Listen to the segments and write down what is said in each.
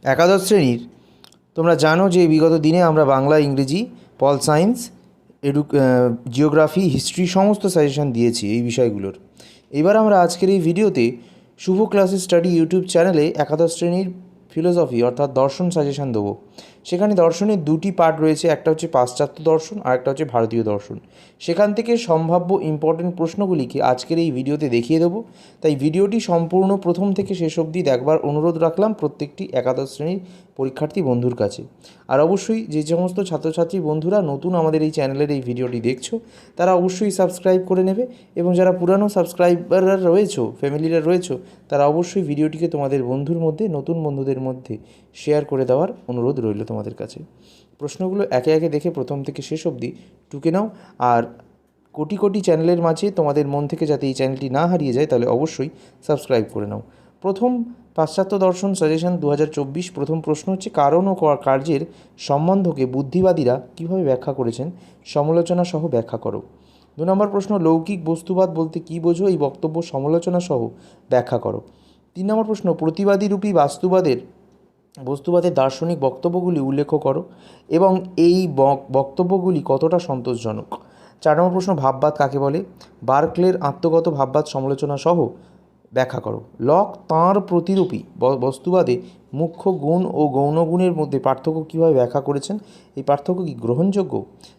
একাদশ শ্রেণীর তোমরা জানো যে বিগত দিনে আমরা বাংলা, ইংরেজি, পল সায়েন্স, জিওগ্রাফি, হিস্ট্রি সমস্ত সাজেশন দিয়েছি এই বিষয়গুলোর। এবার আমরা আজকের এই ভিডিওতে শুভ ক্লাসেস স্টাডি ইউটিউব চ্যানেলে একাদশ শ্রেণীর ফিলোসফি অর্থাৎ দর্শন সাজেশন দেবো। সেখানে দর্শনের দুটি পার্ট রয়েছে, একটা হচ্ছে পাশ্চাত্য দর্শন আর একটা হচ্ছে ভারতীয় দর্শন। সেখান থেকে সম্ভাব্য ইম্পর্টেন্ট প্রশ্নগুলিকে আজকের এই ভিডিওতে দেখিয়ে দেবো। তাই ভিডিওটি সম্পূর্ণ প্রথম থেকে শেষ অবধি দেখবার অনুরোধ রাখলাম প্রত্যেকটি একাদশ শ্রেণীর পরীক্ষার্থী বন্ধুর কাছে। আর অবশ্যই যে সমস্ত ছাত্রছাত্রী বন্ধুরা নতুন আমাদের এই চ্যানেলের এই ভিডিওটি দেখছো তারা অবশ্যই সাবস্ক্রাইব করে নেবে, এবং যারা পুরানো সাবস্ক্রাইবাররা রয়েছো, ফ্যামিলিরা রয়েছো, তারা অবশ্যই ভিডিওটিকে তোমাদের বন্ধুর মধ্যে, নতুন বন্ধুদের মধ্যে শেয়ার করে দেওয়ার অনুরোধ রইল তোমাদের কাছে। প্রশ্নগুলো একে একে দেখে প্রথম থেকে শেষ অবধি টুকে নাও। আর কোটি কোটি চ্যানেলের মাঝে তোমাদের মন থেকে যাতে এই চ্যানেলটি না হারিয়ে যায়, তাহলে অবশ্যই সাবস্ক্রাইব করে নাও। প্রথম পাশ্চাত্য দর্শন সাজেশন 2024। প্রথম প্রশ্ন হচ্ছে, কারণ ও কার্যের সম্বন্ধকে বুদ্ধিবাদীরা কীভাবে ব্যাখ্যা করেছেন, সমালোচনা সহ ব্যাখ্যা করো। 2 নম্বর প্রশ্ন, লৌকিক বস্তুবাদ বলতে কী বোঝো, এই বক্তব্য সমালোচনা সহ ব্যাখ্যা করো। 3 নম্বর প্রশ্ন, প্রতিবাদীরূপী বস্তুবাদের দার্শনিক বক্তব্যগুলি উল্লেখ করো এবং এই বক্তব্যগুলি কতটা সন্তোষজনক। 4 নম্বর প্রশ্ন, ভাববাদ কাকে বলে, বার্কলের আত্মগত ভাববাদ সমালোচনা সহ ব্যাখ্যা করো। লক তাঁর প্রতিরূপী বস্তুবাদে মুখ্য গুণ ও গৌণগুণের মধ্যে পার্থক্য কীভাবে ব্যাখ্যা করেছেন, এই পার্থক্য কি গ্রহণযোগ্য।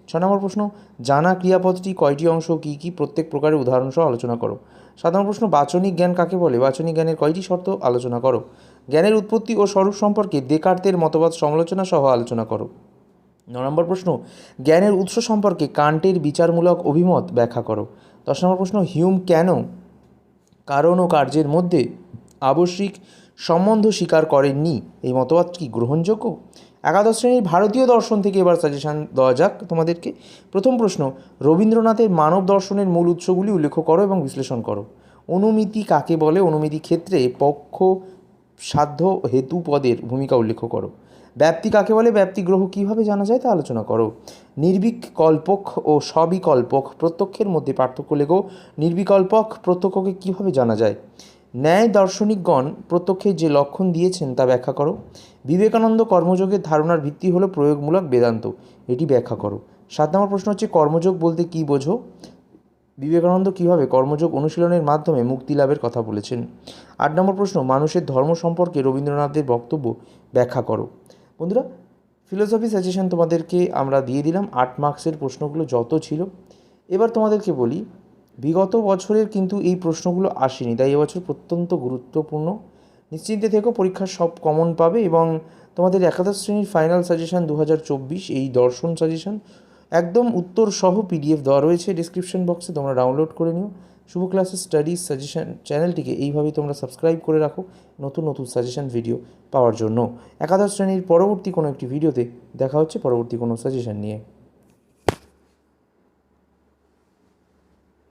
6 নম্বর প্রশ্ন, জানা ক্রিয়াপদটি কয়টি অংশ, কী কী, প্রত্যেক প্রকারের উদাহরণ সহ আলোচনা করো। 7 নম্বর প্রশ্ন, বাচনিক জ্ঞান কাকে বলে, বাচনিক জ্ঞানের কয়টি শর্ত আলোচনা করো। জ্ঞানের উৎপত্তি ও স্বরূপ সম্পর্কে দেকার্তের মতবাদ সমালোচনা সহ আলোচনা করো। 9 নম্বর প্রশ্ন, জ্ঞানের উৎস সম্পর্কে কান্টের বিচারমূলক অভিমত ব্যাখ্যা করো। 10 নম্বর প্রশ্ন, হিউম কেন কারণ ও কার্যের মধ্যে আবশ্যিক সম্বন্ধ স্বীকার করেননি, এই মতবাদ কি গ্রহণযোগ্য। একাদশ শ্রেণীর ভারতীয় দর্শন থেকে এবার সাজেশান দেওয়া যাক তোমাদেরকে। প্রথম প্রশ্ন, রবীন্দ্রনাথের মানব দর্শনের মূল উৎসগুলি উল্লেখ করো এবং বিশ্লেষণ করো। অনুমিতি কাকে বলে, অনুমিতি ক্ষেত্রে পক্ষ, সাধ্য, হেতু পদের ভূমিকা উল্লেখ করো। ব্যাপ্তি কাকে বলে, ব্যাপ্তি গ্রহ কীভাবে জানা যায় তা আলোচনা করো। নির্বিকল্পক ও সবিকল্পক প্রত্যক্ষের মধ্যে পার্থক্য লেখো। নির্বিকল্পক প্রত্যক্ষকে কীভাবে জানা যায়। ন্যায় দার্শনিকগণ প্রত্যক্ষের যে লক্ষণ দিয়েছেন তা ব্যাখ্যা করো। বিবেকানন্দ কর্মযোগের ধারণার ভিত্তি হলো প্রয়োগমূলক বেদান্ত, এটি ব্যাখ্যা করো। 7 নম্বর প্রশ্ন হচ্ছে, কর্মযোগ বলতে কী বোঝো, বিবেকানন্দ কীভাবে কর্মযোগ অনুশীলনের মাধ্যমে মুক্তি লাভের কথা বলেছেন। 8 নম্বর প্রশ্ন, মানুষের ধর্ম সম্পর্কে রবীন্দ্রনাথের বক্তব্য ব্যাখ্যা করো। বন্ধুরা, ফিলোসফি সাজেশন তোমাদেরকে আমরা দিয়ে দিলাম। 8 মার্কসের প্রশ্নগুলো যত ছিল। এবার তোমাদেরকে বলি, বিগত বছরের কিন্তু এই প্রশ্নগুলো আসেনি, তাই এবছর অত্যন্ত গুরুত্বপূর্ণ। নিশ্চিন্তে থেকো, পরীক্ষার সব কমন পাবে। এবং তোমাদের একাদশ শ্রেণীর ফাইনাল সাজেশন 2024 এই দর্শন সাজেশন একদম উত্তর সহ পিডিএফ দেওয়া রয়েছে ডিসক্রিপশন বক্সে, তোমরা ডাউনলোড করে নিও। শুভ ক্লাসেস স্টাডিজ সাজেশন চ্যানেলটিকে এইভাবেই তোমরা সাবস্ক্রাইব করে রাখো নতুন নতুন সাজেশন ভিডিও পাওয়ার জন্য। একাদশ শ্রেণীর পরবর্তী কোনো একটি ভিডিওতে দেখা হচ্ছে পরবর্তী কোনো সাজেশন নিয়ে।